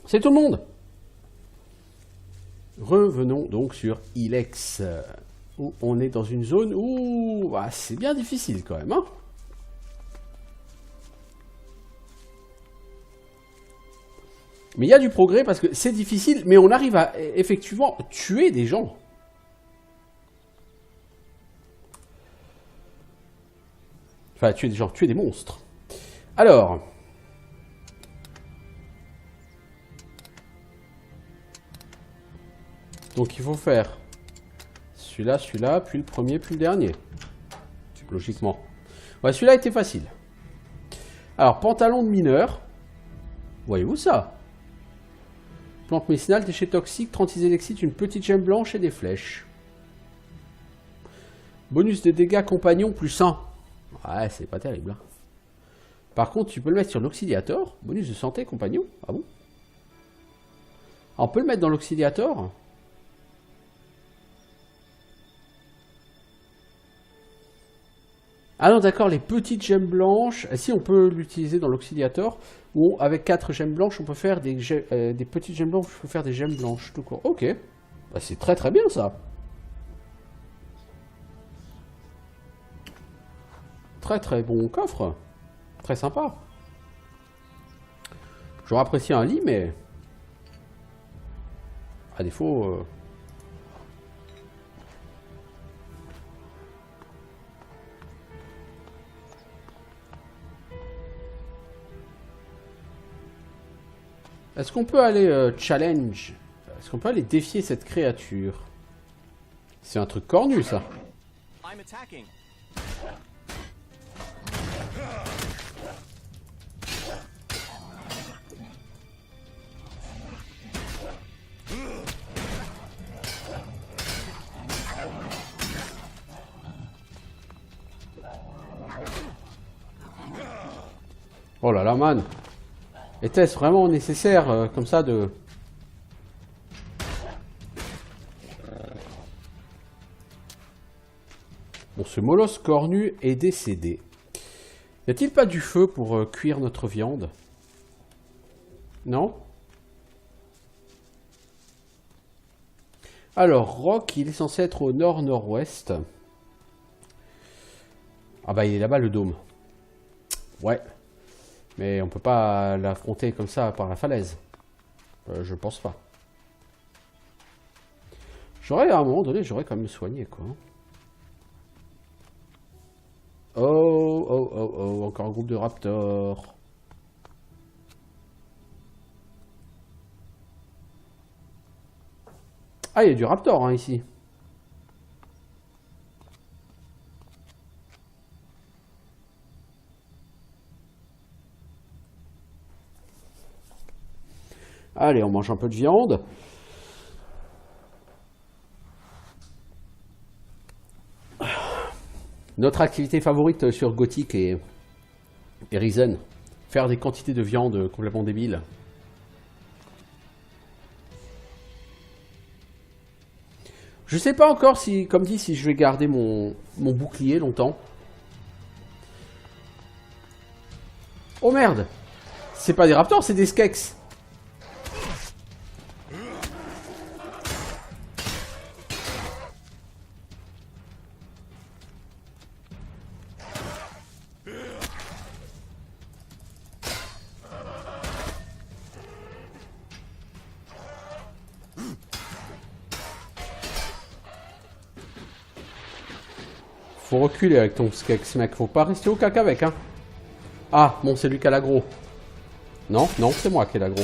C'est tout le monde. Revenons donc sur Ilex, où on est dans une zone où bah, c'est bien difficile quand même. Hein, mais il y a du progrès parce que c'est difficile, mais on arrive à effectivement tuer des gens. Enfin, tuer des gens, tuer des monstres. Alors... donc il faut faire celui-là, celui-là, puis le premier, puis le dernier. Logiquement. Ouais, celui-là était facile. Alors, pantalon de mineur. Voyez-vous ça? Plante médicinale, déchets toxiques, 36 élexites, une petite gemme blanche et des flèches. Bonus de dégâts compagnon plus 1. Ouais, c'est pas terrible. Hein. Par contre, tu peux le mettre sur l'auxiliator. Bonus de santé compagnon. Ah bon? Ah, on peut le mettre dans l'auxiliator. Ah non, d'accord, les petites gemmes blanches. Si, on peut l'utiliser dans l'auxiliator. Ou avec 4 gemmes blanches, on peut faire des petites gemmes blanches, on peut faire des gemmes blanches tout court. Ok. Bah, c'est très très bien ça. Très très bon coffre. Très sympa. J'aurais apprécié un lit, mais... à défaut... Est-ce qu'on peut aller challenge? Est-ce qu'on peut aller défier cette créature? C'est un truc cornu, ça. Oh là là, man. Était-ce vraiment nécessaire, comme ça, de... Bon, ce molosse cornu est décédé. Y a-t-il pas du feu pour cuire notre viande? Non? Alors, Rock, il est censé être au nord-nord-ouest. Ah bah, il est là-bas, le dôme. Ouais. Mais on peut pas l'affronter comme ça par la falaise. Je pense pas. J'aurais, à un moment donné, j'aurais quand même soigné, quoi. Oh, oh, oh, oh, encore un groupe de raptors. Ah, il y a du raptor, hein, ici. Allez, on mange un peu de viande. Notre activité favorite sur Gothic et Risen. Faire des quantités de viande complètement débiles. Je sais pas encore si, comme dit, si je vais garder mon bouclier longtemps. Oh merde! C'est pas des raptors, c'est des skex. Faut reculer avec ton skex, mec. Faut pas rester au caca avec, hein. Ah, bon, c'est lui qui a l'aggro. Non, non, c'est moi qui ai l'aggro.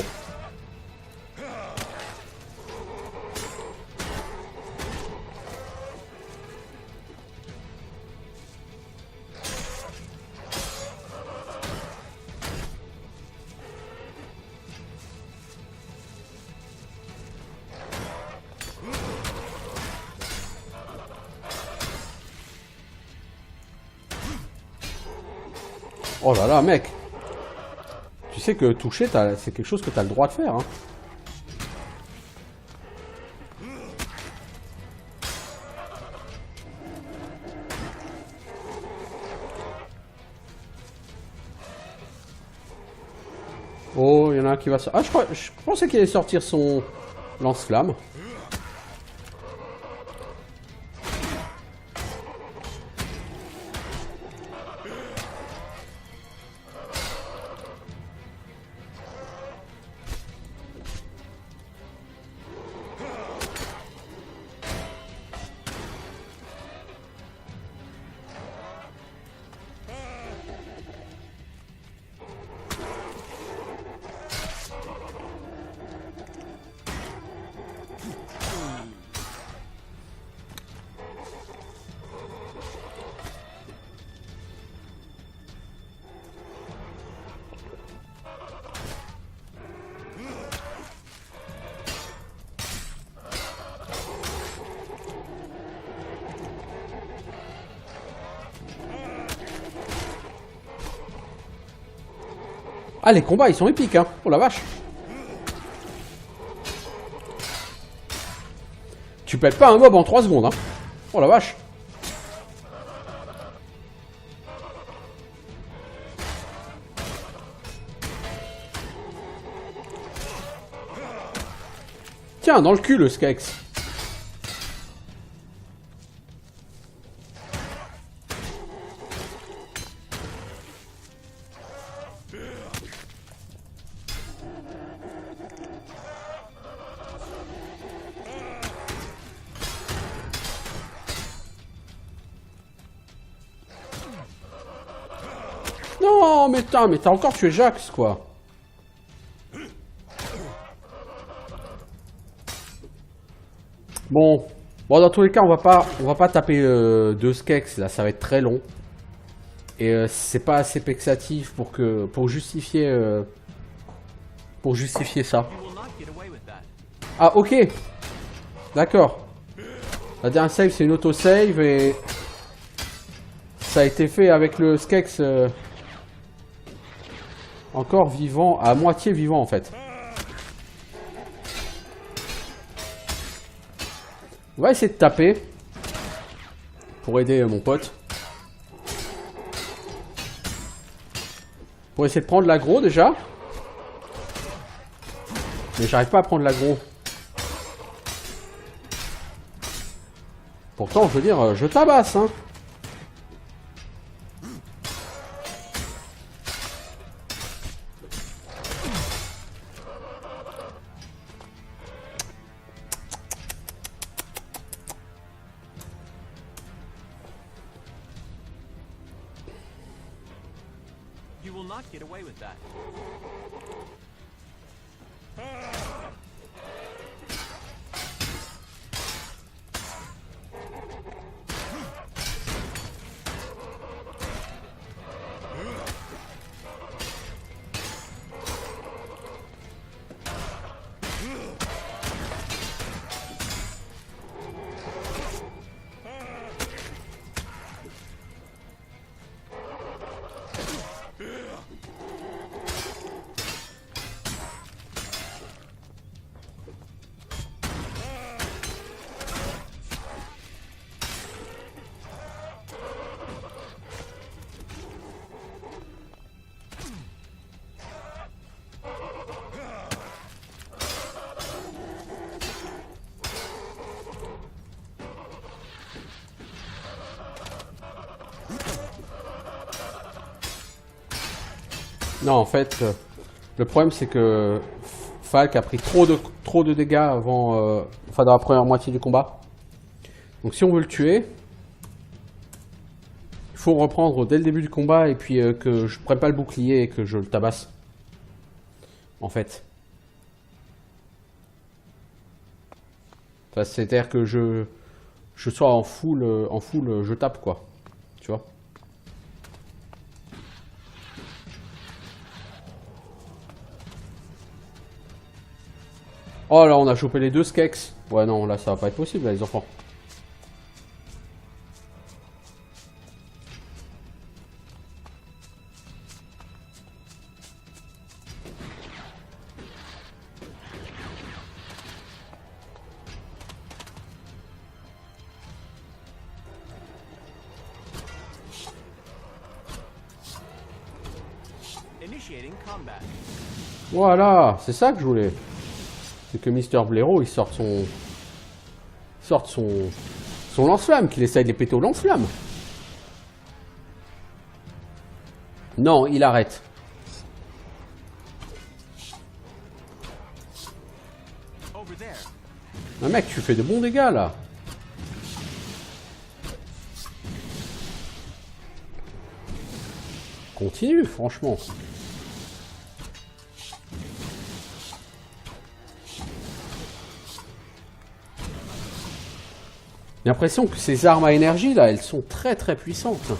Oh là là, mec. Tu sais que toucher, c'est quelque chose que tu as le droit de faire, hein. Oh, il y en a un qui va... Ah, je pensais qu'il allait sortir son lance-flamme. Ah, les combats, ils sont épiques, hein. Oh la vache. Tu pètes pas un mob en 3 secondes, hein. Oh la vache. Tiens, dans le cul, le Skex. Non, mais t'as encore tué Jax, quoi. Bon, dans tous les cas, on va pas taper 2 Skex, là, ça va être très long. Et c'est pas assez vexatif pour justifier ça. Ah, ok. D'accord. La dernière save, c'est une auto-save et ça a été fait avec le Skex encore vivant, à moitié vivant en fait. On va essayer de taper pour aider mon pote. Pour essayer de prendre l'aggro déjà. Mais j'arrive pas à prendre l'aggro. Pourtant, je veux dire, je tabasse, hein. You will not get away with that. Non, en fait, le problème c'est que Falk a pris trop de dégâts avant, enfin dans la première moitié du combat. Donc si on veut le tuer, il faut reprendre dès le début du combat et puis que je prenne pas le bouclier et que je le tabasse. En fait. Enfin, c'est-à-dire que je sois en full, je tape quoi. Tu vois. Oh là, on a chopé les 2 Skex. Ouais, non, là, ça va pas être possible, là, les enfants. Initiating combat. Voilà, c'est ça que je voulais. C'est que Mister Blaireau, il sorte son lance-flamme, qu'il essaye de les péter au lance-flamme. Non, il arrête. Over there. Ah, mec, tu fais de bons dégâts, là. Continue, franchement. J'ai l'impression que ces armes à énergie, là, elles sont très très puissantes.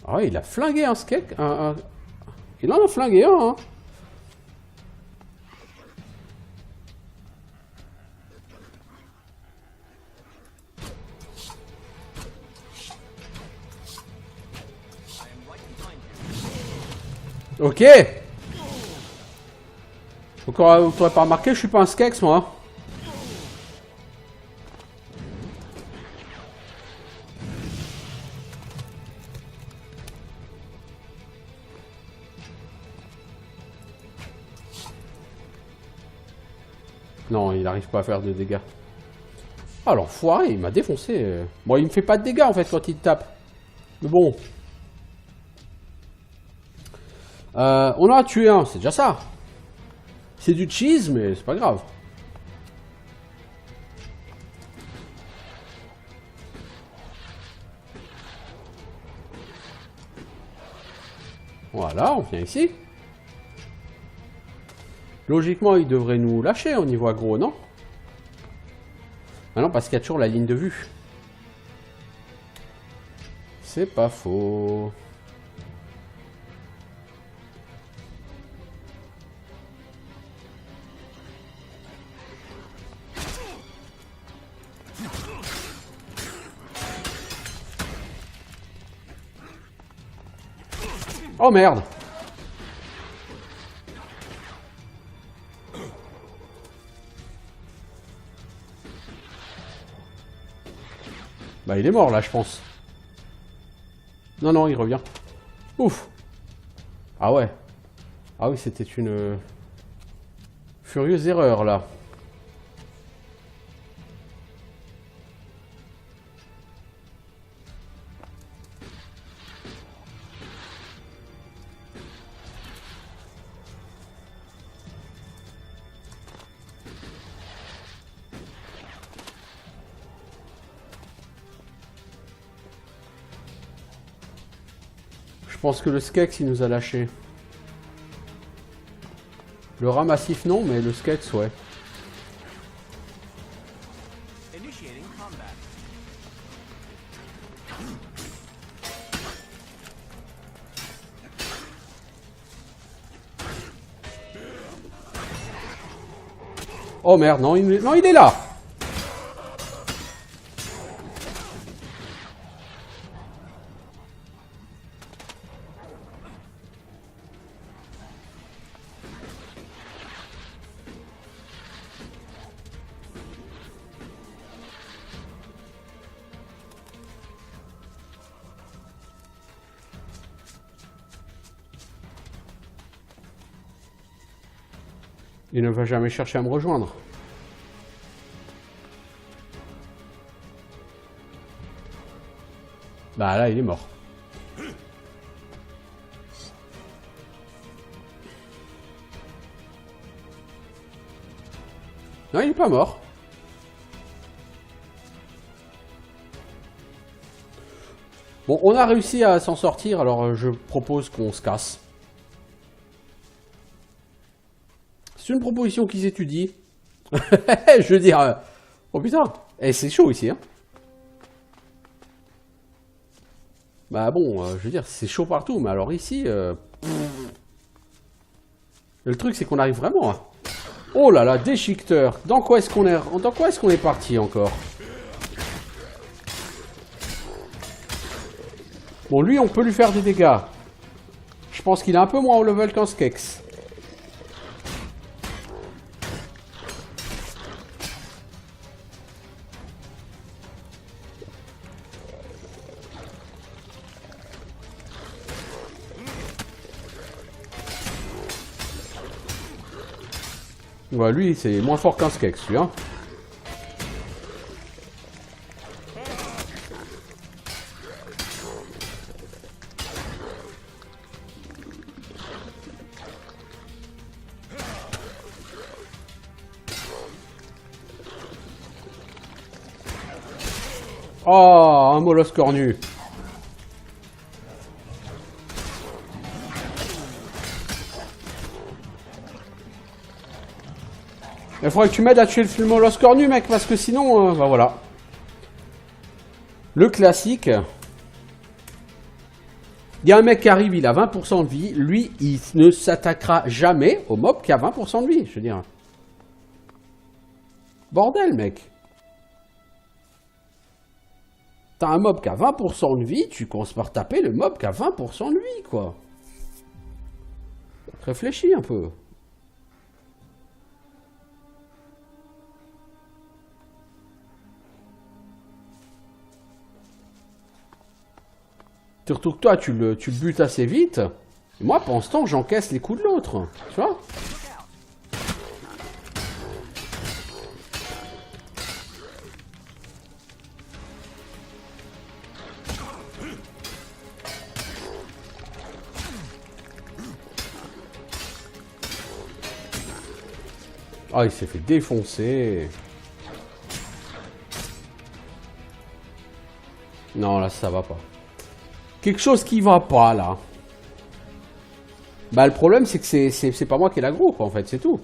Ah ouais, il a flingué un skek. Il en a flingué un, hein. I am right behind you. Ok. Encore, vous n'aurez pas remarqué, je suis pas un skex, moi. Non, il n'arrive pas à faire de dégâts. Ah, l'enfoiré, il m'a défoncé. Bon, il me fait pas de dégâts, en fait, quand il tape. Mais bon. On en a tué un, c'est déjà ça. C'est du cheese, mais c'est pas grave. Voilà, on vient ici. Logiquement, il devrait nous lâcher au niveau aggro, non? Ah non, parce qu'il y a toujours la ligne de vue. C'est pas faux. Oh merde! Bah il est mort là je pense. Non non il revient. Ouf. Ah ouais. Ah oui c'était une furieuse erreur là. Je pense que le Skex il nous a lâché. Le rat massif non, mais le Skex ouais. Initiating combat. Oh merde, non il est là. Il ne va jamais chercher à me rejoindre. Bah là, il est mort. Non, il est pas mort. Bon, on a réussi à s'en sortir, alors je propose qu'on se casse. C'est une proposition qui s'étudie. Je veux dire... Oh putain, c'est chaud ici, hein. Bah bon, je veux dire, c'est chaud partout, mais alors ici... Le truc, c'est qu'on arrive vraiment à... Oh là là, déchiqueteur. Dans quoi est-ce qu'on est parti encore? Bon, lui, on peut lui faire des dégâts. Je pense qu'il est un peu moins au level qu'un Skex. Ouais, lui, c'est moins fort qu'un Skex, celui-là. Oh, un molosse cornu. Il faudrait que tu m'aides à tuer le molosse cornu, mec, parce que sinon, bah voilà. Le classique. Il y a un mec qui arrive, il a 20% de vie. Lui, il ne s'attaquera jamais au mob qui a 20% de vie, je veux dire. Bordel, mec. T'as un mob qui a 20% de vie, tu commences par taper le mob qui a 20% de vie, quoi. Réfléchis un peu. Surtout que toi, tu le butes assez vite. Et moi, pendant ce temps, j'encaisse les coups de l'autre. Tu vois? Ah, il s'est fait défoncer. Non, là, ça va pas. Quelque chose qui va pas, là. Bah, le problème, c'est que c'est pas moi qui ai l'aggro, quoi, en fait, c'est tout.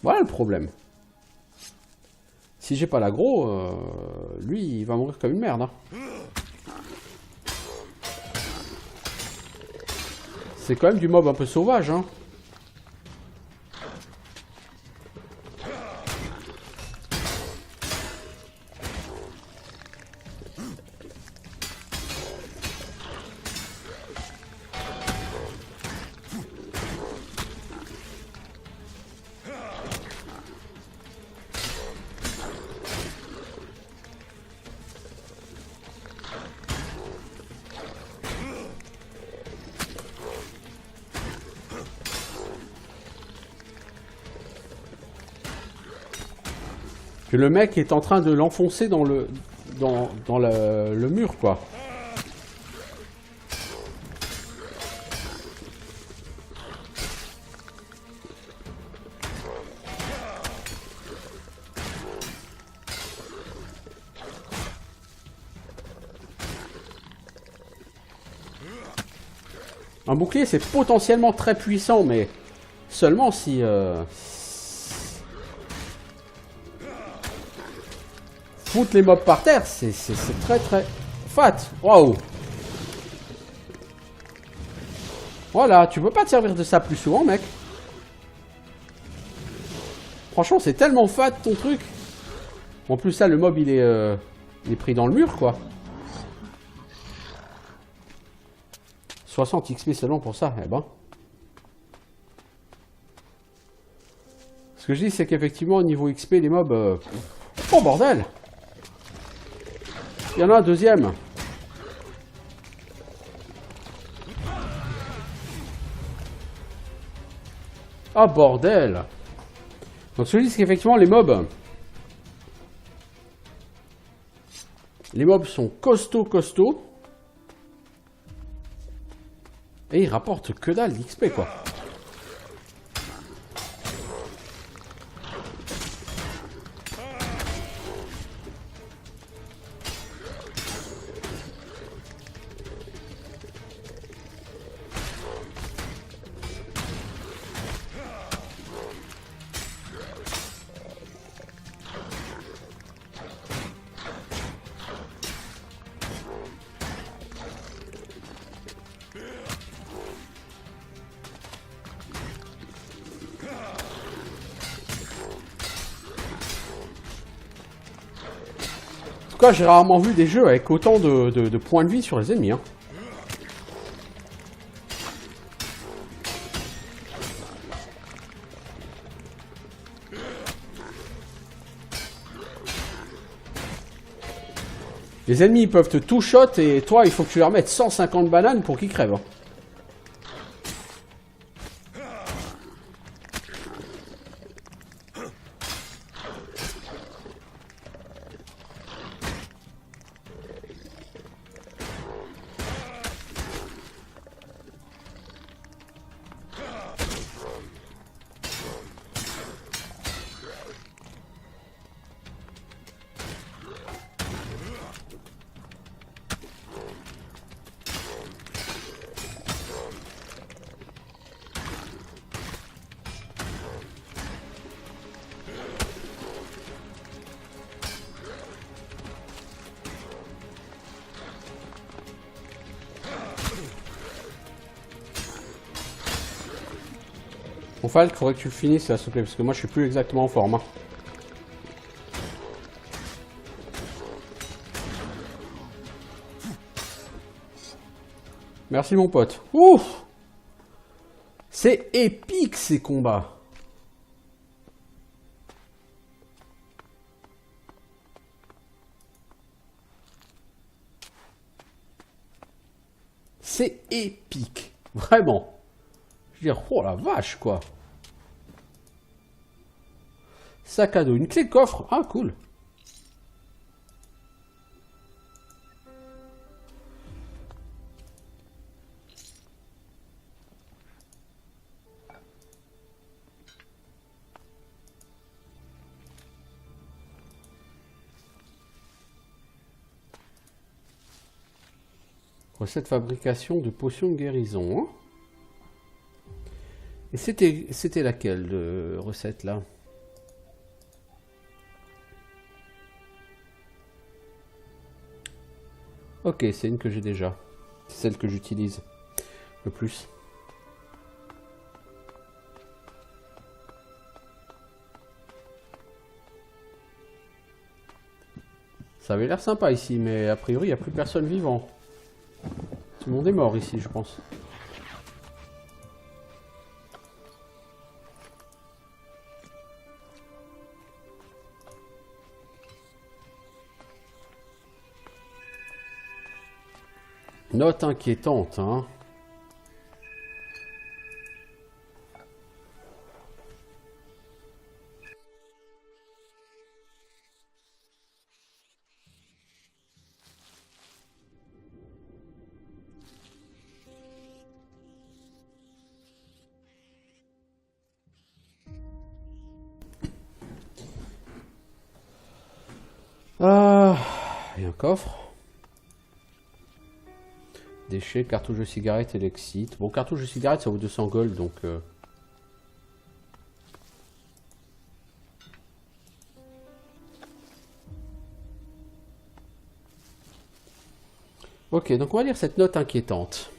Voilà le problème. Si j'ai pas l'aggro, lui, il va mourir comme une merde. Hein. C'est quand même du mob un peu sauvage, hein. Que le mec est en train de l'enfoncer dans le mur, quoi. Un bouclier, c'est potentiellement très puissant, mais seulement si... Foutre les mobs par terre, c'est très très fat. Waouh. Voilà, tu peux pas te servir de ça plus souvent, mec. Franchement, c'est tellement fat ton truc. En plus, ça, le mob, il est pris dans le mur, quoi. 60 XP seulement pour ça, eh ben. Ce que je dis, c'est qu'effectivement, au niveau XP, les mobs... Oh, bordel! Il y en a un deuxième. Ah, bordel! Donc, ce que je dis, c'est qu'effectivement, les mobs sont costauds. Et ils rapportent que dalle d'XP, quoi. En tout cas, j'ai rarement vu des jeux avec autant de points de vie sur les ennemis. Hein. Les ennemis ils peuvent te two-shot et toi, il faut que tu leur mettes 150 bananes pour qu'ils crèvent. Hein. Bon, Falk, faudrait que tu le finisses là, s'il te plaît, parce que moi je suis plus exactement en forme. Hein. Merci mon pote. Ouf! C'est épique ces combats. C'est épique. Vraiment. Je veux dire, oh la vache quoi. Sac à dos, une clé de coffre. Ah cool. Recette fabrication de potions de guérison. Hein. Et c'était laquelle de recette là? Ok, c'est une que j'ai déjà. C'est celle que j'utilise le plus. Ça avait l'air sympa ici, mais a priori il n'y a plus personne vivant. Tout le monde est mort ici, je pense. Note inquiétante, hein. Ah, il y a un coffre. Déchets, cartouche de cigarette et l'excite. Bon, cartouche de cigarette, ça vaut 200 gold, donc... Ok, donc on va lire cette note inquiétante.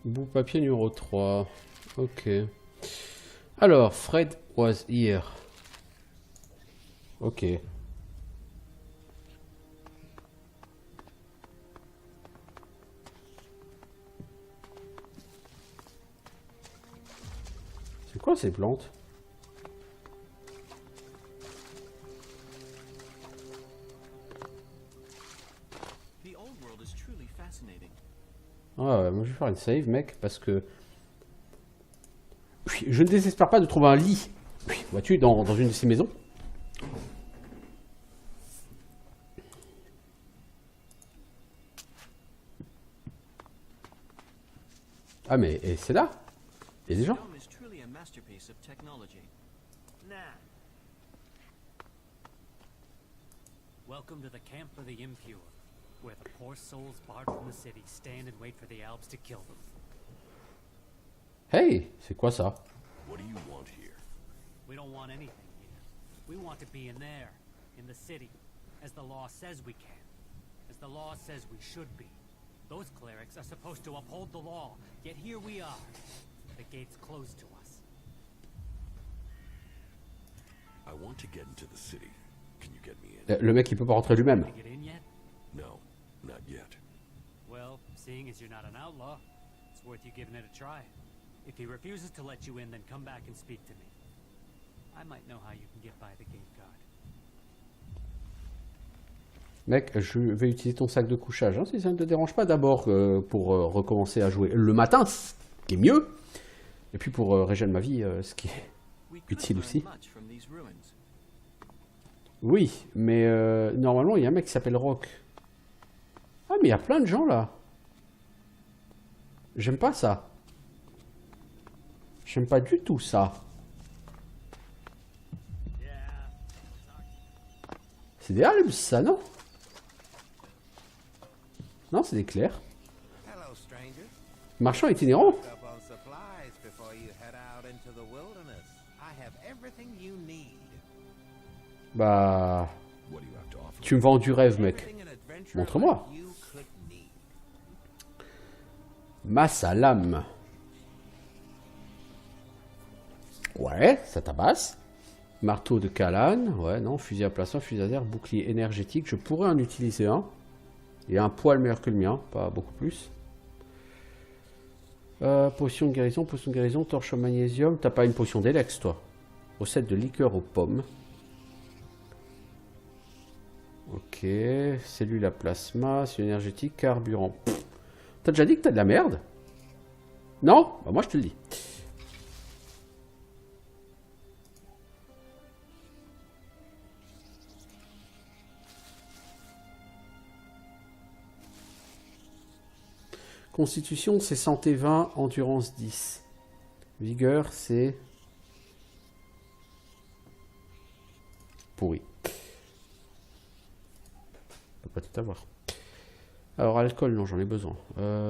Bout papier numéro 3. Ok. Alors, Fred was here. Ok. C'est quoi ces plantes? The old world is truly fascinating. Ah ouais, moi je vais faire une save, mec, parce que... Oui, je ne désespère pas de trouver un lit. Oui, vois-tu, dans une de ces maisons. Ah mais c'est là. Il y a des gens. Dome is truly a masterpiece of technology. Nah. Welcome to the camp of the impure, where the poor souls barred from the city stand and wait for the Alps to kill them. Hey, c'est quoi ça? What do you want here? We don't want anything here. We want to be in there, in the city, as the law says we can, as the law says we should be. Those clerics are supposed to uphold the law, yet here we are. The gate's closed to us. I want to get into the city. Can you get me in? Le mec, il peut pas rentrer lui-même. Can you get in yet? No, not yet. Well, seeing as you're not an outlaw, it's worth you giving it a try. If he refuses to let you in, then come back and speak to me. I might know how you can get by the gate guard. Mec, je vais utiliser ton sac de couchage, hein, si ça ne te dérange pas, d'abord pour recommencer à jouer le matin, ce qui est mieux, et puis pour régénérer ma vie, ce qui est utile aussi. Oui, mais normalement, il y a un mec qui s'appelle Rock. Ah, mais il y a plein de gens, là. J'aime pas ça. J'aime pas du tout ça. C'est des halbs, ça, non? Non, c'est des clairs. Marchand itinérant. Bah... Tu me vends du rêve, mec. Montre-moi. Masse à lame. Ouais, ça tabasse. Marteau de Kalan. Ouais, non. Fusil à plasma, fusil laser, bouclier énergétique. Je pourrais en utiliser un. Il a un poil meilleur que le mien, pas beaucoup plus. Potion de guérison, torche au magnésium. T'as pas une potion d'Elex, toi? Recette de liqueur aux pommes. Ok. Cellule à plasma, c'est énergétique, carburant. T'as déjà dit que t'as de la merde? Non? Bah moi je te le dis. Constitution, c'est santé 20, endurance 10. Vigueur, c'est... pourri. On peut pas tout avoir. Alors, alcool, non, j'en ai besoin.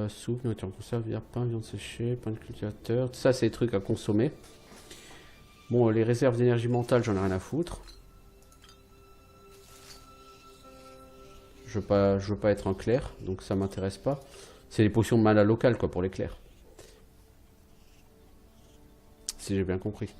Soupe, nourriture en conserve, bière, pain, viande séchée, pain de cultivateur. Ça, c'est des trucs à consommer. Bon, les réserves d'énergie mentale, j'en ai rien à foutre. Je veux pas être un clerc, donc ça m'intéresse pas. C'est les potions de mana locales, quoi, pour les clercs. Si j'ai bien compris.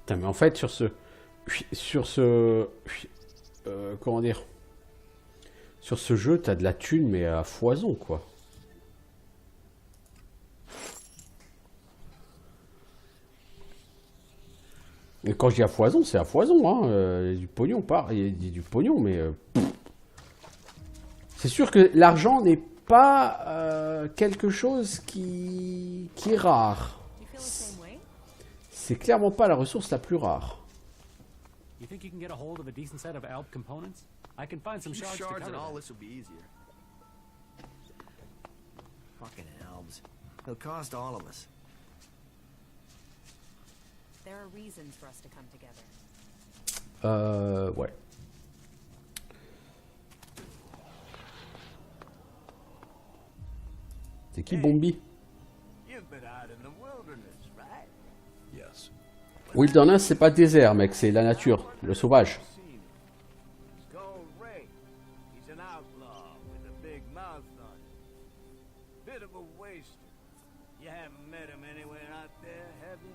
Putain, mais en fait, comment dire, sur ce jeu, t'as de la thune, mais à foison, quoi. Et quand je dis à foison, c'est à foison, hein. Il y a du pognon, il y a du pognon, mais c'est sûr que l'argent n'est pas quelque chose qui est rare. C'est clairement pas la ressource la plus rare. You think you can get a hold of a decent set of Alp components? I can find some shards to cover and all that. this will be easier. Fucking elves. They'll cost all of us. There are reasons for us to come together. Ouais. C'est qui Bombi? You've been out in the wilderness, right? Yes. Wilderness, c'est pas désert, mec, c'est la nature, le sauvage. Skull Ray. He's an outlaw with a big mouth on him. Bit of a waster. You haven't met him anywhere out there, have you?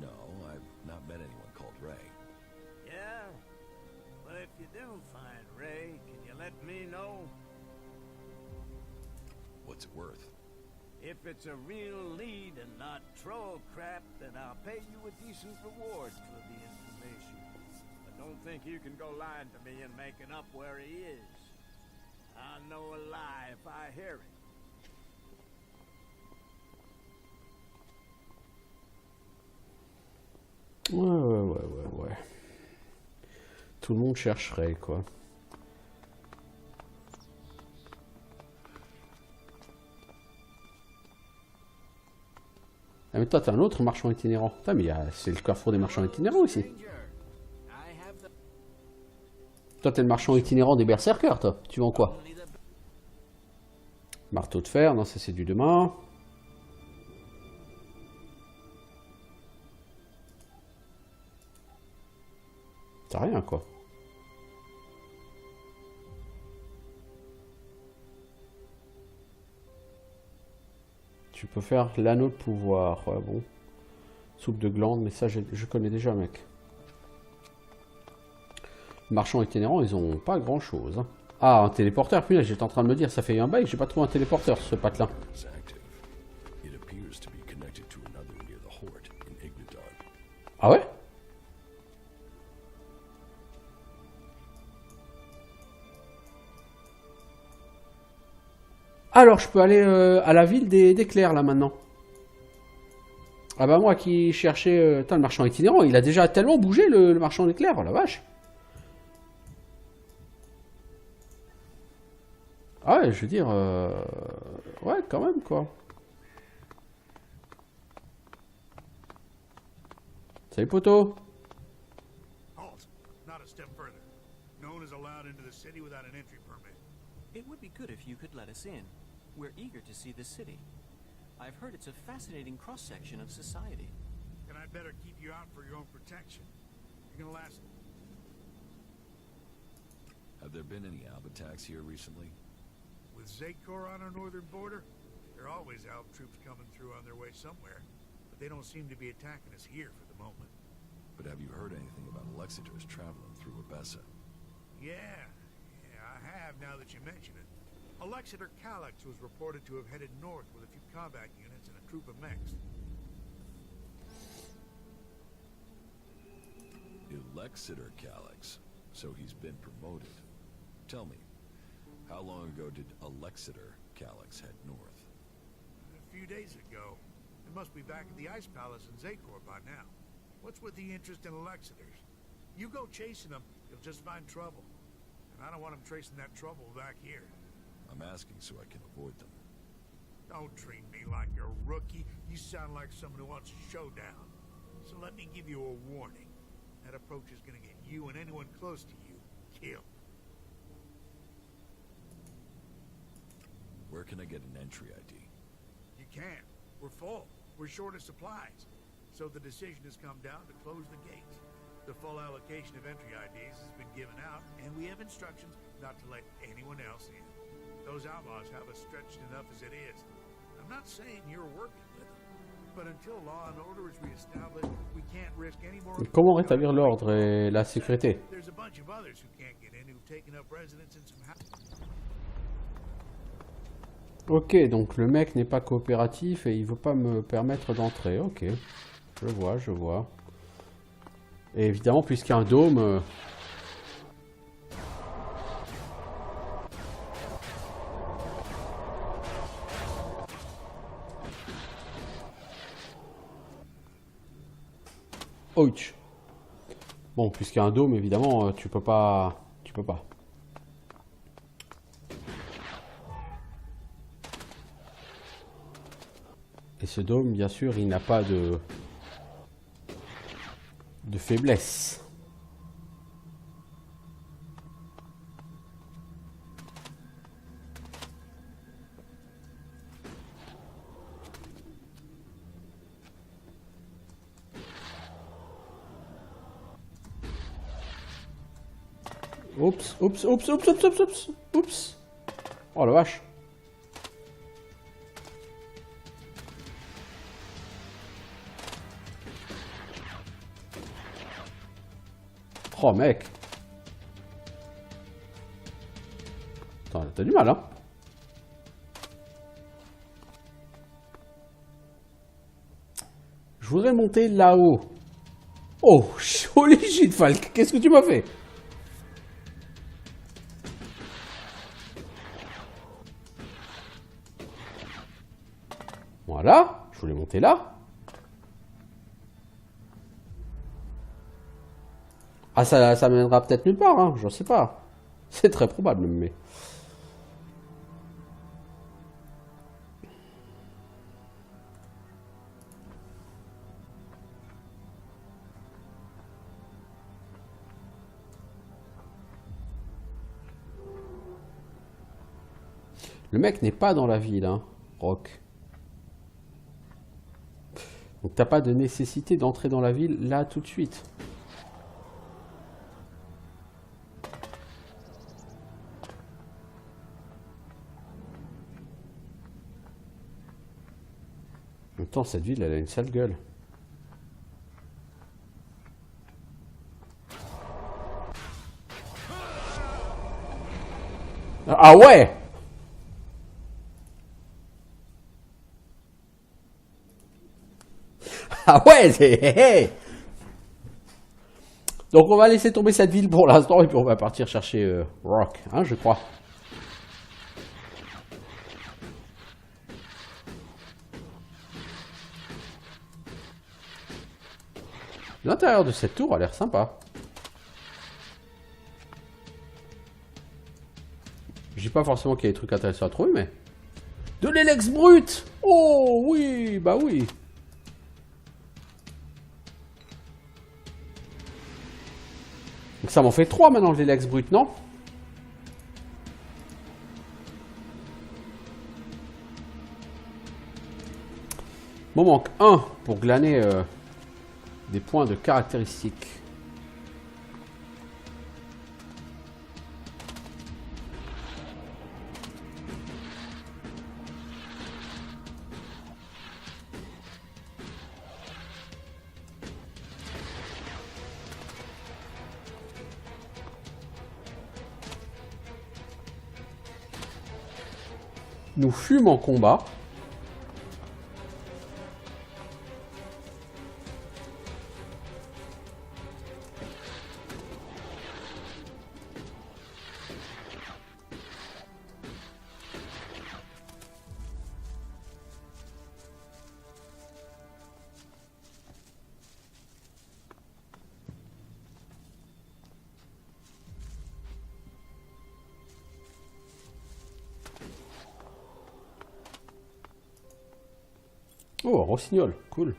No, I've not met anyone called Ray. Yeah? Well, if you do find Ray, can you let me know? What's it worth? If it's a real lead and not troll crap, then I'll pay you a decent reward for the information. But don't think you can go lying to me and making up where he is. I'll know a lie if I hear it. Ouais. Tout le monde chercherait, quoi. Ah mais toi t'as un autre marchand itinérant. Putain mais c'est le carrefour des marchands itinérants ici. Toi t'es le marchand itinérant des berserkers toi. Tu vends quoi? Marteau de fer, non ça c'est du demain. T'as rien quoi. Tu peux faire l'anneau de pouvoir. Ouais, bon. Soupe de glande, mais ça, je connais déjà, mec. Marchands itinérants, ils ont pas grand chose. Hein. Ah, un téléporteur. Puis là, j'étais en train de me dire, ça fait un bail que j'ai pas trouvé un téléporteur, ce patelin. It appears to be connected to another near the Hort in Ignadon. Ah ouais? Alors, je peux aller à la ville des clercs, là, maintenant. Ah bah moi qui cherchais... le marchand itinérant, il a déjà tellement bougé, le marchand des clercs, oh la vache. Ah ouais, je veux dire... ouais, quand même, quoi. Salut, poteau. Halt. Not a step further. No one is allowed into the city without an entry permit. It would be good if you could let us in. We're eager to see the city. I've heard it's a fascinating cross-section of society. Then I'd better keep you out for your own protection. You're gonna last... Have there been any Alb attacks here recently? With Zakor on our northern border, there are always Alb troops coming through on their way somewhere. But they don't seem to be attacking us here for the moment. But have you heard anything about Alexiters traveling through Abessa? Yeah, I have now that you mention it. Alexiter Calyx was reported to have headed north with a few combat units and a troop of mechs. Alexiter Calyx. So he's been promoted. Tell me, how long ago did Alexiter Calyx head north? A few days ago. It must be back at the Ice Palace in Zakor by now. What's with the interest in Alexiters? You go chasing them, you'll just find trouble. And I don't want them tracing that trouble back here. I'm asking so I can avoid them. Don't treat me like a rookie. You sound like someone who wants a showdown. So let me give you a warning. That approach is gonna get you and anyone close to you killed. Where can I get an entry ID? You can't. We're full. We're short of supplies. So the decision has come down to close the gates. The full allocation of entry IDs has been given out, and we have instructions not to let anyone else in. Those outlaws have us stretched enough as it is. I'm not saying you're working with them, but until law and order is reestablished, we can't risk any more... Comment rétablir l'ordre et la sécurité? There's a bunch of others who can't get in who've taken up residence in some houses. Ok, donc le mec n'est pas coopératif et il veut pas me permettre d'entrer. Ok, je vois, je vois. Et évidemment, puisqu'il y a un dôme... Ouch. Bon, puisqu'il y a un dôme, évidemment, tu peux pas... Tu peux pas. Et ce dôme, bien sûr, il n'a pas de faiblesse. Oups, oups, oups, oups, oups, oups, oups, oups. Oh la vache. Oh mec. Attends, t'as du mal, hein. Je voudrais monter là-haut. Oh, holy shit, Falk. Qu'est-ce que tu m'as fait? Voilà. Je voulais monter là. Ah, ça mènera peut-être nulle part, hein, j'en sais pas. C'est très probable, mais... Le mec n'est pas dans la ville, hein, Rock. Donc t'as pas de nécessité d'entrer dans la ville là tout de suite. En même temps, cette ville, elle a une sale gueule. Ah ouais! Ah ouais, c'est... Donc on va laisser tomber cette ville pour l'instant et puis on va partir chercher Rock, hein, je crois. L'intérieur de cette tour a l'air sympa. Je dis pas forcément qu'il y a des trucs intéressants à trouver, mais... De l'élex brut! Oh oui, bah oui. Donc ça m'en fait 3 maintenant, l'élex brut, non? M'en manque 1 pour glaner des points de caractéristiques. Nous fûmes en combat. Oh, rossignol, cool.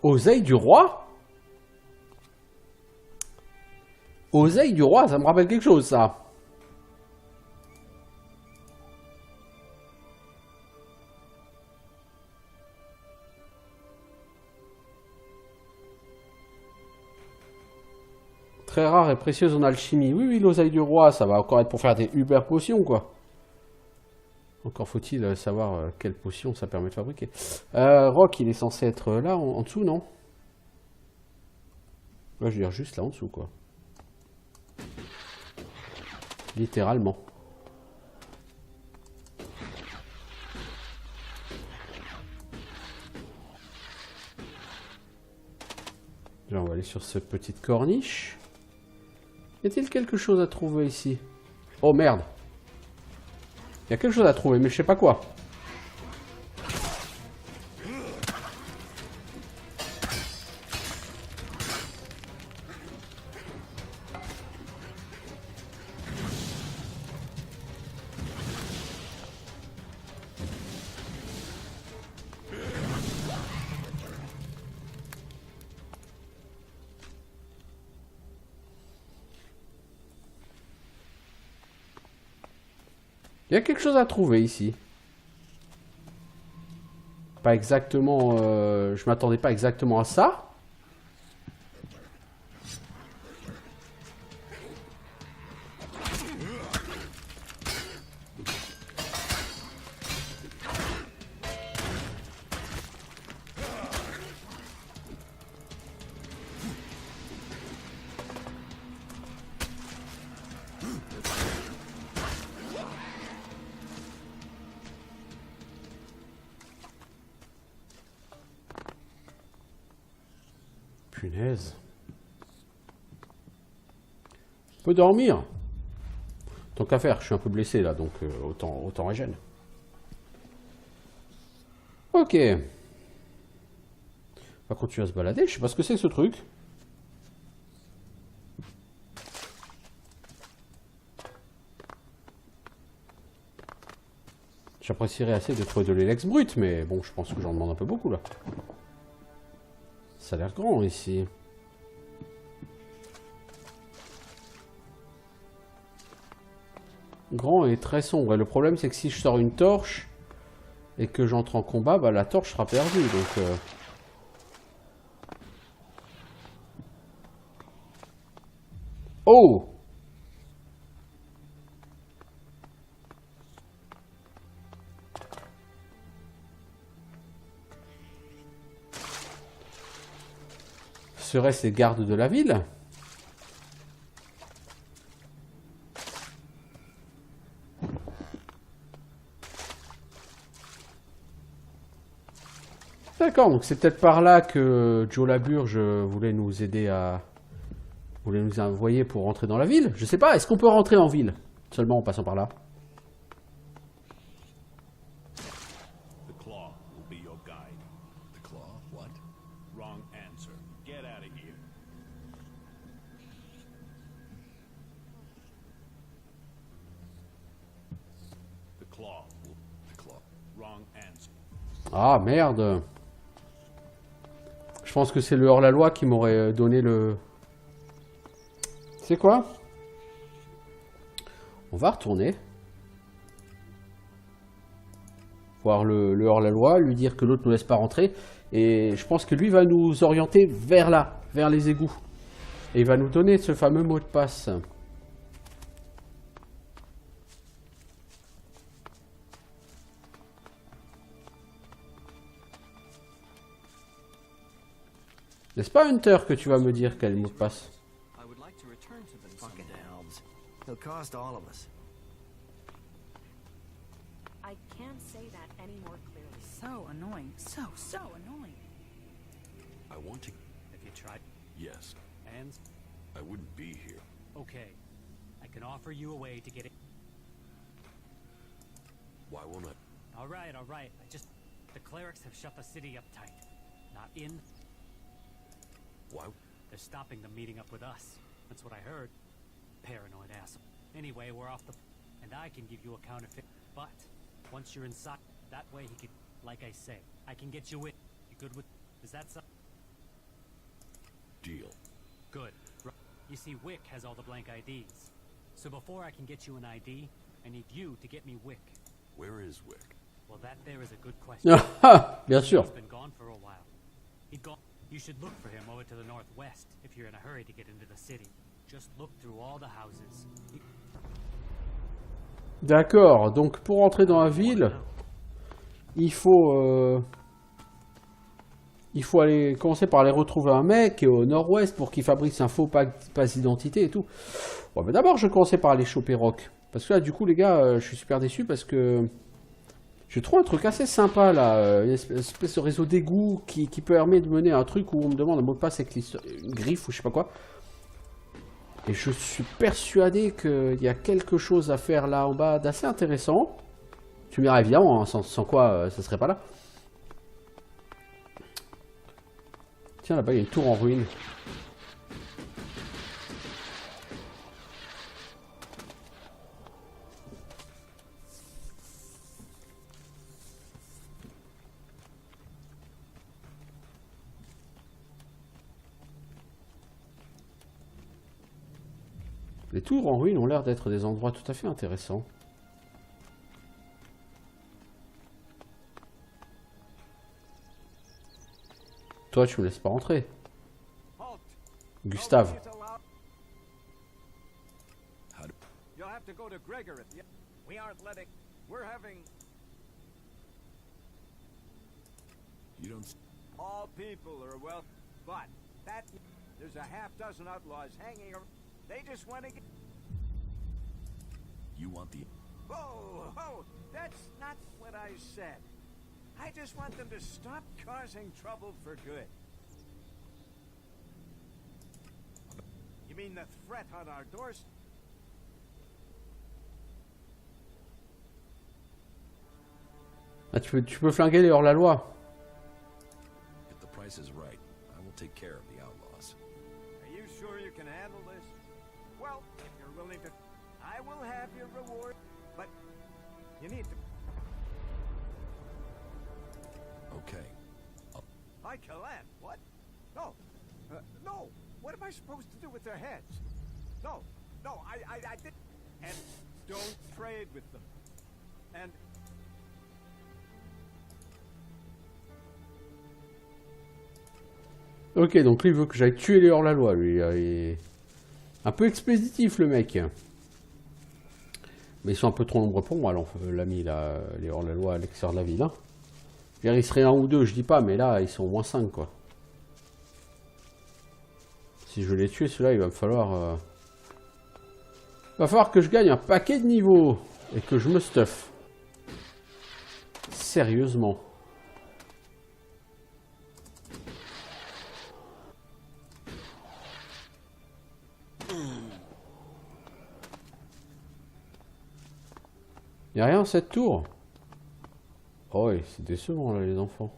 Oseille du roi? Oseille du roi, ça me rappelle quelque chose, ça. Très rare et précieuse en alchimie. Oui, oui, l'oseille du roi, ça va encore être pour faire des super potions, quoi. Encore faut-il savoir quelle potion ça permet de fabriquer. Rock, il est censé être là, en dessous, non? Là, je veux dire juste là en dessous, quoi. Littéralement. Là, on va aller sur cette petite corniche. Y a-t-il quelque chose à trouver ici? Oh merde! Il y a quelque chose à trouver, mais je sais pas quoi. Il y a quelque chose à trouver ici. Pas exactement... je m'attendais pas exactement à ça. Punaise. On peut dormir. Tant qu'à faire, je suis un peu blessé là, donc autant régène. Ok. On va continuer à se balader. Je sais pas ce que c'est que ce truc. J'apprécierais assez de trouver de l'élex brut, mais bon, je pense que j'en demande un peu beaucoup là. Ça a l'air grand ici. Grand et très sombre. Et le problème, c'est que si je sors une torche et que j'entre en combat, bah, la torche sera perdue. Donc, Oh! Seraient-ce les gardes de la ville? D'accord, donc c'est peut-être par là que Joe Laburge voulait nous aider à Vous voulez nous envoyer pour rentrer dans la ville? Je sais pas, est-ce qu'on peut rentrer en ville? Seulement en passant par là. The claw will be your guide. The claw? What? Wrong answer. Get out of here. The claw. The claw. Wrong answer. Ah merde. Je pense que c'est le hors-la-loi qui m'aurait donné le... C'est quoi? On va retourner. Voir le hors-la-loi, lui dire que l'autre ne laisse pas rentrer. Et je pense que lui va nous orienter vers là, vers les égouts. Et il va nous donner ce fameux mot de passe. N'est-ce pas, Hunter, que tu vas me dire quel mot de passe? I would like to return to them Fucking someday. elves. They'll cost all of us. I can't say that any more clearly. So annoying. So annoying. I want to... Have you tried? Yes. And I wouldn't be here. okay, I can offer you a way to get it. Why won't I? All right. I just the clerics have shut the city up tight. Not in. Why? They're stopping them meeting up with us. That's what I heard. Paranoid asshole. Anyway, we're off the... And I can give you a counterfeit. But, once you're inside, that way he can... Like I say, I can get you in. You good with... Is that so? Deal. Good. You see, Wick has all the blank IDs. So before I can get you an ID, I need you to get me Wick. Where is Wick? Well, that there is a good question. Bien sûr. He's been gone for a while. He'd gone... You should look for him over to the northwest if you're in a hurry to get into the city. Just look through all the houses. D'accord, donc pour entrer dans la ville, il faut aller commencer par aller retrouver un mec au nord-ouest pour qu'il fabrique un faux passe d'identité et tout. Bon, mais d'abord, je vais commencer par aller choper Rock. Parce que là, du coup, les gars, je suis super déçu parce que j'ai trouvé un truc assez sympa là, une espèce de réseau d'égout qui permet de mener un truc où on me demande un mot de passe avec une griffe ou je sais pas quoi. Et je suis persuadé qu'il y a quelque chose à faire là en bas d'assez intéressant. Tu me diras évidemment, hein, sans quoi ça serait pas là. Tiens, là-bas il y a une tour en ruine. Les tours en ruine ont l'air d'être des endroits tout à fait intéressants. Toi, tu me laisses pas rentrer. Halt! Gustave. Nobody's allowed- How do... You'll have to go to Gregor at the... We aren't letting... We're having... You don't... All people are well... But that... There's a half dozen outlaws hanging around. They just want to get... You want the... Whoa! That's not what I said. I just want them to stop causing trouble for good. You mean the threat on our doors? Ah, tu peux flinguer les hors-la-loi. If the price is right, I will take care of the outlaws. Are you sure you can handle this? Well, if you're willing to... I will have your reward, but you need to... Okay. I Kalan, what? No. No. What am I supposed to do with their heads? No. I did... And don't trade with them. And... Ok, donc lui il veut que j'aille tuer les hors-la-loi, lui. Il est un peu expéditif, le mec. Mais ils sont un peu trop nombreux pour moi, l'ami, là, les hors-la-loi à l'extérieur de la ville. Hein. Il serait un ou deux, je dis pas, mais là, ils sont au moins 5, quoi. Si je veux les tuer, ceux-là, il va me falloir... Il va falloir que je gagne un paquet de niveaux. Et que je me stuff. Sérieusement. Y'a rien dans cette tour? Oh oui, c'est décevant là les enfants.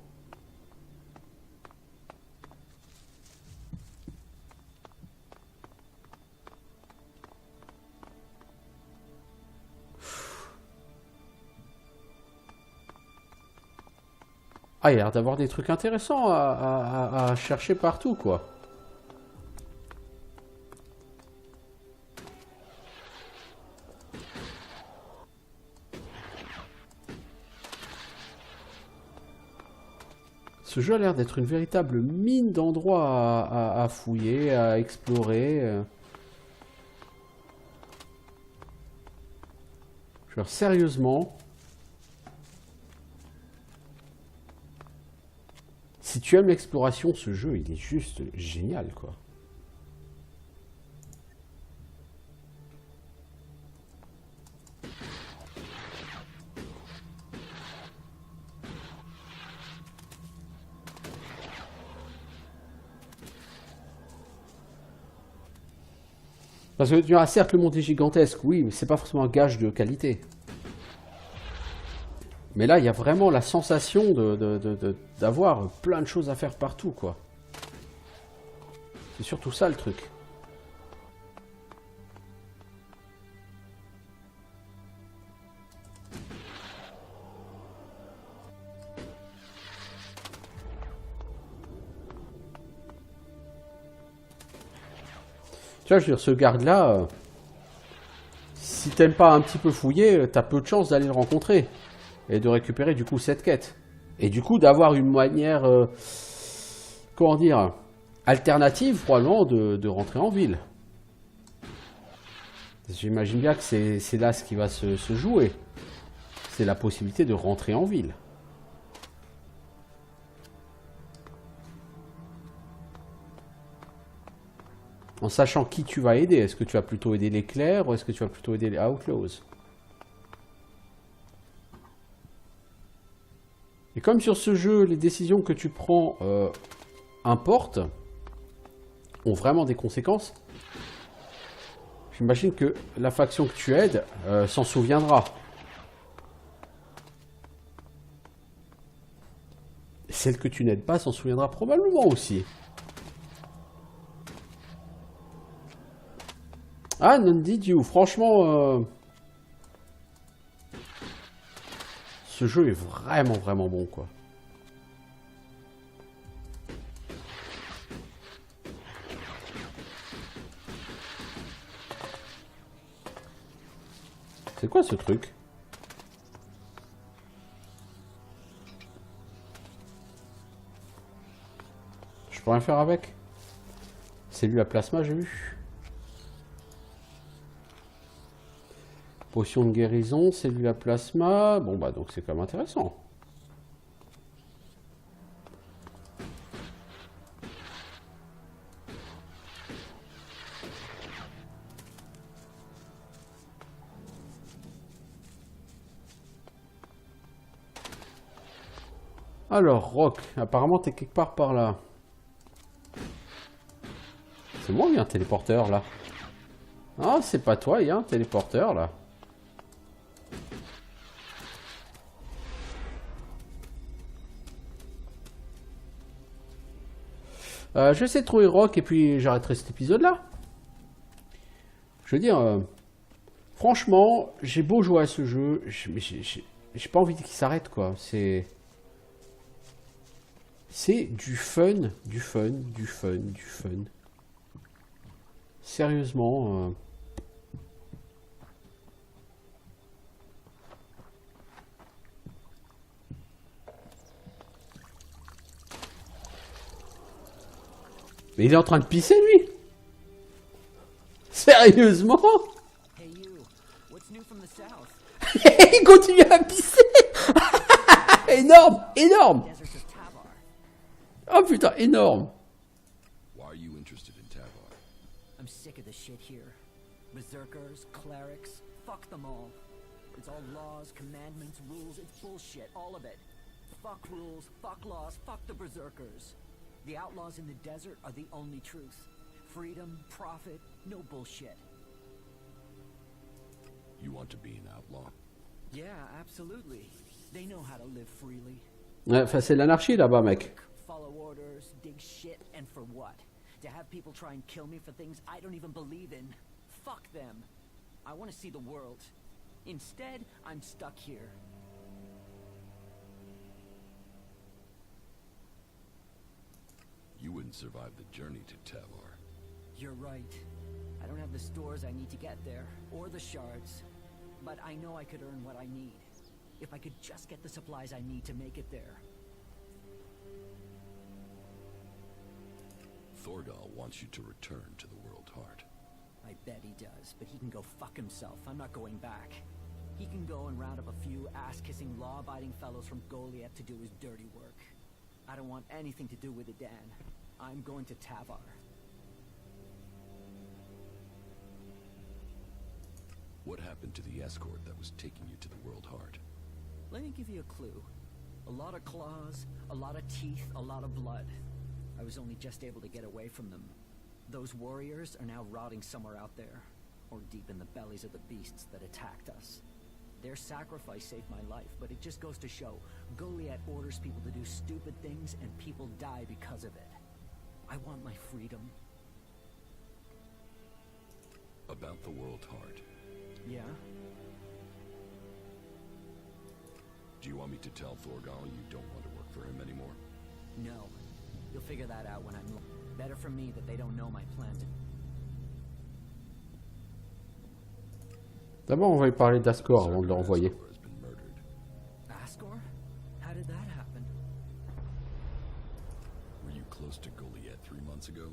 Ah, il y a l'air d'avoir des trucs intéressants à chercher partout, quoi. Ce jeu a l'air d'être une véritable mine d'endroits à fouiller, à explorer. Genre, sérieusement... Si tu aimes l'exploration, ce jeu, il est juste génial, quoi. Parce que, tu vois, certes, le monde est gigantesque, oui, mais c'est pas forcément un gage de qualité. Mais là, il y a vraiment la sensation d'avoir plein de choses à faire partout, quoi. C'est surtout ça, le truc. Tu vois, je veux dire, ce garde-là, si t'aimes pas un petit peu fouiller, t'as peu de chances d'aller le rencontrer. Et de récupérer du coup cette quête. Et du coup d'avoir une manière, comment dire, alternative probablement de rentrer en ville. J'imagine bien que c'est là ce qui va se jouer. C'est la possibilité de rentrer en ville. En sachant qui tu vas aider. Est-ce que tu vas plutôt aider les clercs ou est-ce que tu vas plutôt aider les outlaws? Et comme sur ce jeu, les décisions que tu prends importent, ont vraiment des conséquences, j'imagine que la faction que tu aides s'en souviendra. Et celle que tu n'aides pas s'en souviendra probablement aussi. Ah, non did you. Franchement, ce jeu est vraiment, vraiment bon, quoi. C'est quoi ce truc? Je peux rien faire avec? Cellule à plasma, j'ai vu. Potion de guérison, cellule à plasma. Bon, bah, donc c'est quand même intéressant. Alors, Rock, apparemment t'es quelque part par là. C'est moi ou il y a un téléporteur là? Ah, c'est pas toi, il y a un téléporteur là. Je vais essayer de trouver Rock et puis j'arrêterai cet épisode là. Je veux dire, franchement, j'ai beau jouer à ce jeu, j'ai pas envie qu'il s'arrête, quoi. C'est du fun, du fun, du fun, du fun. Sérieusement. Mais il est en train de pisser, lui. Sérieusement. Hey you, what's new from the south? Il continue à pisser. Énorme, énorme. Deserts of Tabar. Oh putain, énorme. Why are you interested in Tavar? I'm sick of the shit here. Berserkers, clerics, fuck them all. It's all laws, commandments, rules, it's bullshit, all of it. Fuck rules, fuck laws, fuck the berserkers. The outlaws in the desert are the only truth. Freedom, profit, no bullshit. You want to be an outlaw? Yeah, absolutely. They know how to live freely. Ouais, enfin, c'est l'anarchie là-bas, mec. Follow orders, dig shit, and for what? To have people try and kill me for things I don't even believe in. Fuck them. I want to see the world. Instead, I'm stuck here. You wouldn't survive the journey to Tavar. You're right. I don't have the stores I need to get there, or the shards. But I know I could earn what I need. If I could just get the supplies I need to make it there. Thorgal wants you to return to the World Heart. I bet he does, but he can go fuck himself. I'm not going back. He can go and round up a few ass-kissing, law-abiding fellows from Goliath to do his dirty work. I don't want anything to do with it, Dan. I'm going to Tavar. What happened to the escort that was taking you to the World Heart? Let me give you a clue. A lot of claws, a lot of teeth, a lot of blood. I was only just able to get away from them. Those warriors are now rotting somewhere out there, or deep in the bellies of the beasts that attacked us. Their sacrifice saved my life, but it just goes to show, Goliath orders people to do stupid things and people die because of it. I want my freedom. About the World Heart. Yeah? Do you want me to tell Thorgal you don't want to work for him anymore? No. You'll figure that out when I'm... Better for me that they don't know my plan to... D'abord, on va lui parler d'Ascor avant de le renvoyer. Ascor has been murdered. Ascor? How did that happen? Were you close to Goliath 3 months ago?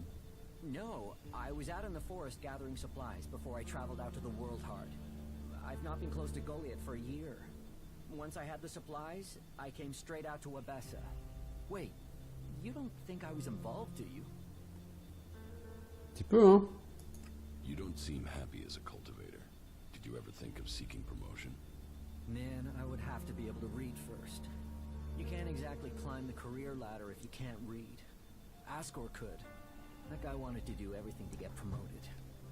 No, I was out in the forest gathering supplies before I traveled out to the World Heart. I've not been close to Goliath for a year. Once I had the supplies, I came straight out to Abessa. Wait, you don't think I was involved, do you? Un petit peu, hein? You don't seem happy as a cultivator. Did you ever think of seeking promotion? Man, I would have to be able to read first. You can't exactly climb the career ladder if you can't read. Ascor could. That guy wanted to do everything to get promoted.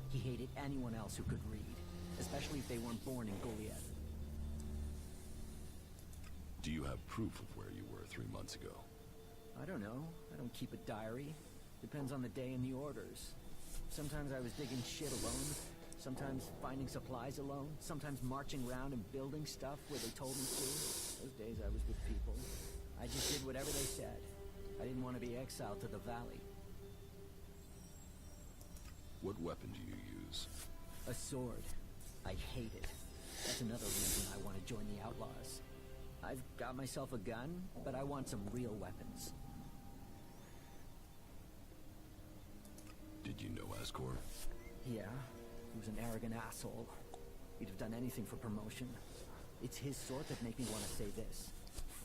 He hated anyone else who could read, especially if they weren't born in Goliath. Do you have proof of where you were 3 months ago? I don't know. I don't keep a diary. Depends on the day and the orders. Sometimes I was digging shit alone. Sometimes finding supplies alone. Sometimes marching around and building stuff where they told me to. Those days I was with people. I just did whatever they said. I didn't want to be exiled to the valley. What weapon do you use? A sword. I hate it. That's another reason I want to join the Outlaws. I've got myself a gun, but I want some real weapons. Did you know Ascor? Yeah, he was an arrogant asshole. He'd have done anything for promotion. It's his sort that make me want to say this.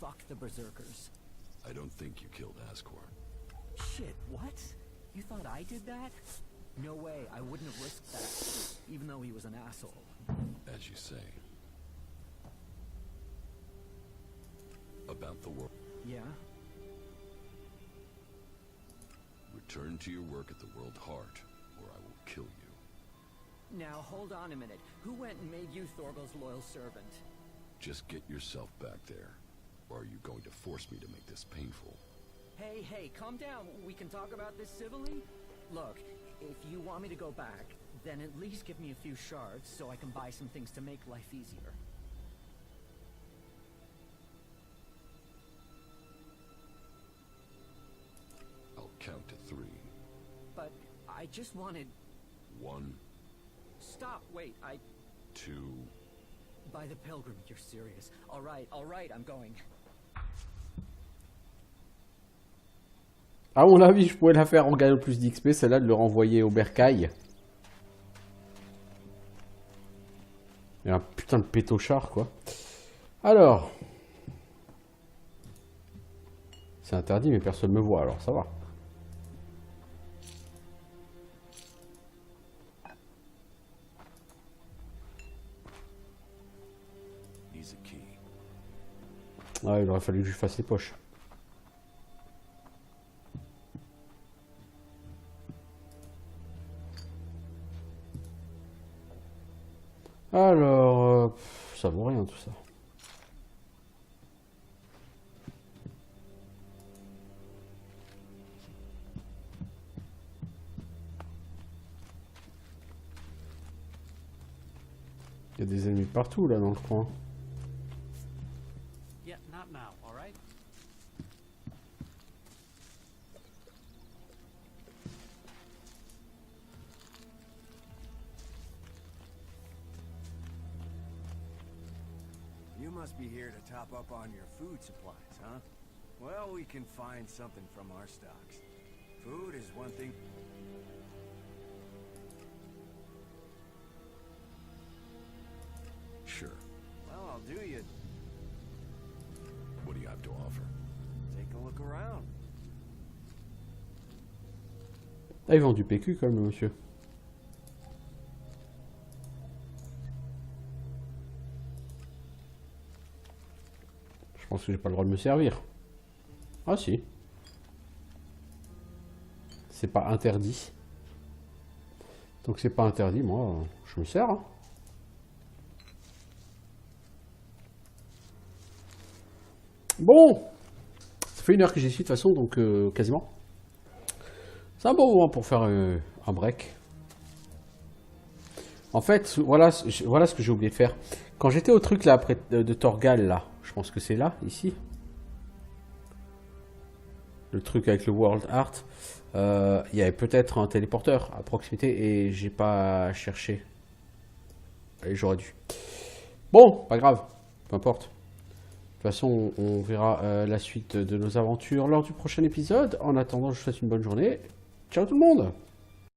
Fuck the Berserkers. I don't think you killed Ascor. Shit, what? You thought I did that? No way, I wouldn't have risked that, even though he was an asshole. As you say. About the world. Yeah? Return to your work at the World Heart, or I will kill you. Now, hold on a minute. Who went and made you Thorgal's loyal servant? Just get yourself back there. Or are you going to force me to make this painful? Hey, calm down. We can talk about this civilly? Look, if you want me to go back, then at least give me a few shards so I can buy some things to make life easier. I'll count to 3. But I just wanted... 1, Stop, wait, 2... By the pilgrim, you're serious. All right, I'm going. À mon avis, je pourrais la faire en gagnant plus d'XP, celle-là de le renvoyer au bercail. Et un putain de pétochard, quoi. Alors. C'est interdit, mais personne ne me voit, alors ça va. Ah, il aurait fallu que je fasse les poches. Alors, ça vaut rien tout ça. y a des ennemis partout là dans le coin. Yeah, not now, all right? You must be here to top up on your food supplies, huh? Well, we can find something from our stocks. Food is one thing. Sure. Well, I'll do you. What do you have to offer? Take a look around. Ah, ils vendent du PQ quand même, monsieur. Je pense que j'ai pas le droit de me servir. Ah si. C'est pas interdit. Donc c'est pas interdit, moi, je me sers. Hein. Bon, ça fait 1 heure que j'y suis de toute façon, donc quasiment. C'est un bon moment pour faire un break. En fait, voilà ce que j'ai oublié de faire. Quand j'étais au truc là, près de Torgal, là, je pense que c'est là, ici. Le truc avec le World Art. Il y avait peut-être un téléporteur à proximité et j'ai pas cherché. Et j'aurais dû. Bon, pas grave, peu importe. De toute façon, on verra la suite de nos aventures lors du prochain épisode. En attendant, je vous souhaite une bonne journée. Ciao tout le monde!